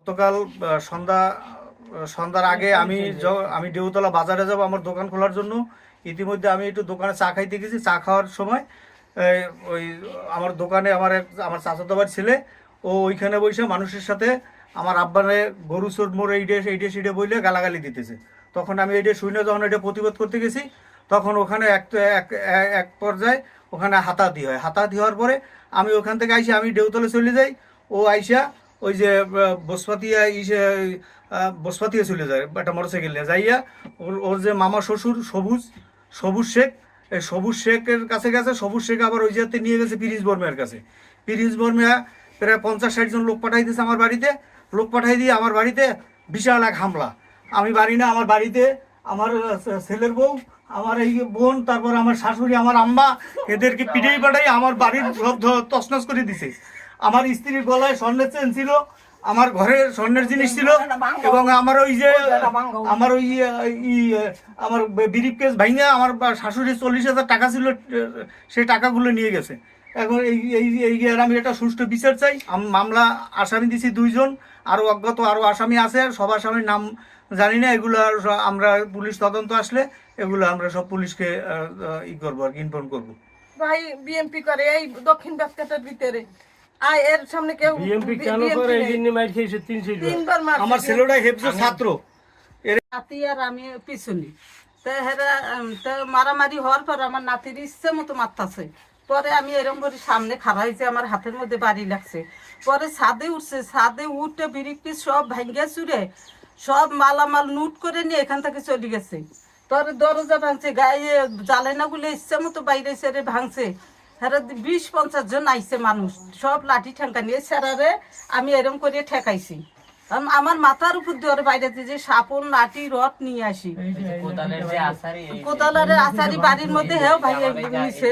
গতকাল সন্ধ্যার আগে আমি দেউতলা বাজারে যাব আমার দোকান খোলার জন্য। ইতিমধ্যে আমি একটু দোকানে চা খাইতে গেছি। চা খাওয়ার সময় ওই আমার দোকানে আমার চাচাতো ভাইয়ের ছেলে ও ওইখানে বসে মানুষের সাথে আমার আব্বারে গরু চোর মোর এইডে সিডে বইলে গালাগালি দিতেছে। তখন আমি এইটা শুনে যখন এটা প্রতিবাদ করতে গেছি, তখন ওখানে এক পর্যায়ে ওখানে হাতাহাতি হয়। হাতাহাতি হওয়ার পরে আমি ওখান থেকে আইসা আমি দেউতলে চলে যাই। ও আইসা ওই যে বসপাতিয়া চলে যায় একটা মোটরসাইকেল নিয়ে যাইয়া ওর যে মামা শ্বশুর সবুজ শেখ, এই সবুজ শেখের কাছে গেছে। সবুজ শেখ আবার ওই জায়গাতে নিয়ে গেছে পিরিজ বর্মের কাছে। পিরিজ বর্মা প্রায় 50-60 জন লোক পাঠাই দিয়েছে আমার বাড়িতে। লোক পাঠাই দিয়ে আমার বাড়িতে বিশাল এক হামলা। আমি বাড়ি না, আমার বাড়িতে আমার ছেলের বউ, আমার এই বোন, তারপর আমার শাশুড়ি, আমার আম্মা, এদেরকে পিঠেই পাঠাই আমার বাড়ির সব তছনছ করে দিছে। আমার স্ত্রীর গলায় স্বর্ণের চেন ছিল, আমার ঘরে স্বর্ণের জিনিস ছিল, এবং আমার ওই যে আমার বিরিপ কেস ভাইঙ্গা আমার শাশুড়ির 40,000 টাকা ছিল, সেই টাকাগুলো নিয়ে গেছে। এখন এই আমি একটা সুষ্ঠু বিচার চাই। মামলা আসামি দিছি 2 জন, আরও অজ্ঞাত আরও আসামি আছে। সব আসামির নাম জানি না। এগুলো আমরা পুলিশ তদন্ত আসলে এগুলো আমরা সব পুলিশকে করবো আর ইনফর্ম করবো। ভাই বিএমপি করে এই দক্ষিণ বাস্কেটের ভিতরে এর সামনে কেউ বিএমপি কেন করে? এই জন্য মার খেয়েছে 3 বার। আমার ছেলেটা হেফজ ছাত্র। নাতি আর আমি পিছনে মারামারি হওয়ার পর আমার নাতির ইচ্ছে মতো মারতাছে। পরে আমি এরকম করে সামনে খাড়া হয়েছে, আমার হাতের মধ্যে বাড়ি লাগছে। পরে ছাদে উঠছে, ছাদে উঠে বিরিক্তি সব ভাঙ্গে চুরে সব মালামাল নুট করে নিয়ে এখান থেকে চলে গেছে। তোর দরজা ভাঙছে, গায়ে জ্বালানাগুলো ইচ্ছে মতো বাইরে সেরে ভাঙছে। হ্যাঁ 20-50 জন আইছে মানুষ, সব লাঠি ঠেঙ্কা নিয়ে সেরারে আমি এরকম করে ঠেকাইছি। আমার মাথার উপর দিয়ে বাইরে যে সাপন লাঠি রড নিয়ে আসি, কোদালের আসারি বাড়ির মধ্যে হেও ভাই নিচে